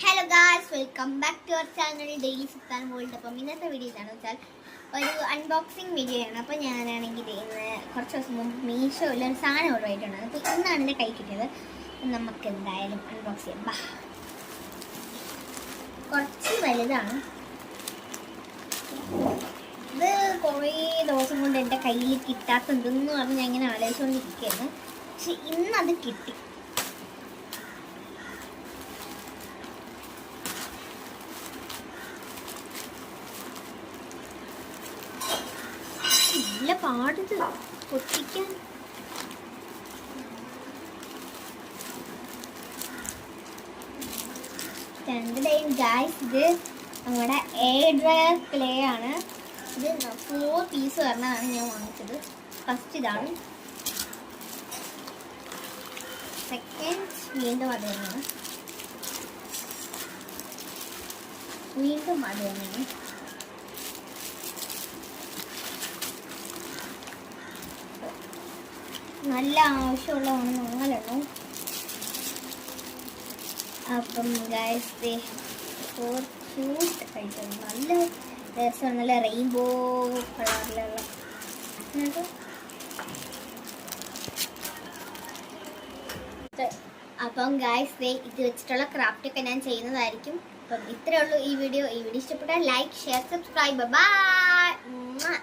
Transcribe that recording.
Hello guys, welcome back to our channel daily sultan world. അപ്പം ഇന്നത്തെ video എന്താണെന്ന് വെച്ചാൽ ഒരു അൺബോക്സിങ് വീഡിയോ ആണ്. അപ്പോൾ ഞാനാണെങ്കിൽ ഇന്ന് കുറച്ച് ദിവസം മുമ്പ് മീഷോയിൽ ഒരു സാധനം ഓർഡർ ആയിട്ടുണ്ട്. അപ്പോൾ ഇന്നാണ് എൻ്റെ കൈ കിട്ടിയത്. നമുക്ക് എന്തായാലും അൺബോക്സ് ചെയ്യാം. കുറച്ച് വലുതാണ്. ഇത് കുറേ ദിവസം കൊണ്ട് എൻ്റെ കയ്യിൽ കിട്ടാത്തതെന്ന് പറഞ്ഞ് ഞാൻ ഇങ്ങനെ ആലോചിച്ചുകൊണ്ടിരിക്കുകയാണ്. പക്ഷെ ഇന്നത് കിട്ടി. നല്ല പാടിത് പൊട്ടിക്കാൻ. ഗായ്സ്, ഇത് നമ്മുടെ എയർ ഡ്രയർ ക്ലേ ആണ്. ഇത് 4 പീസ് വരണതാണ് ഞാൻ വാങ്ങിച്ചത്. ഫസ്റ്റ് ഇതാണ്. സെക്കൻഡ് വീണ്ടും അത് തന്നെയാണ്. നല്ല ആവശ്യമുള്ളതാണ് 4 അപ്പം ഗായ്സ്, ക്യൂട്ട് ആയിട്ട് നല്ല രസമാണ്. നല്ല റെയിൻബോ കളറിലുള്ള. അപ്പം ഗായ്സ്, ഇത് വെച്ചിട്ടുള്ള ക്രാഫ്റ്റൊക്കെ ഞാൻ ചെയ്യുന്നതായിരിക്കും. അപ്പം ഇത്രയേ ഉള്ളൂ ഈ വീഡിയോ. ഇഷ്ടപ്പെട്ടാൽ ലൈക്ക്, ഷെയർ, സബ്സ്ക്രൈബ്. ബൈ.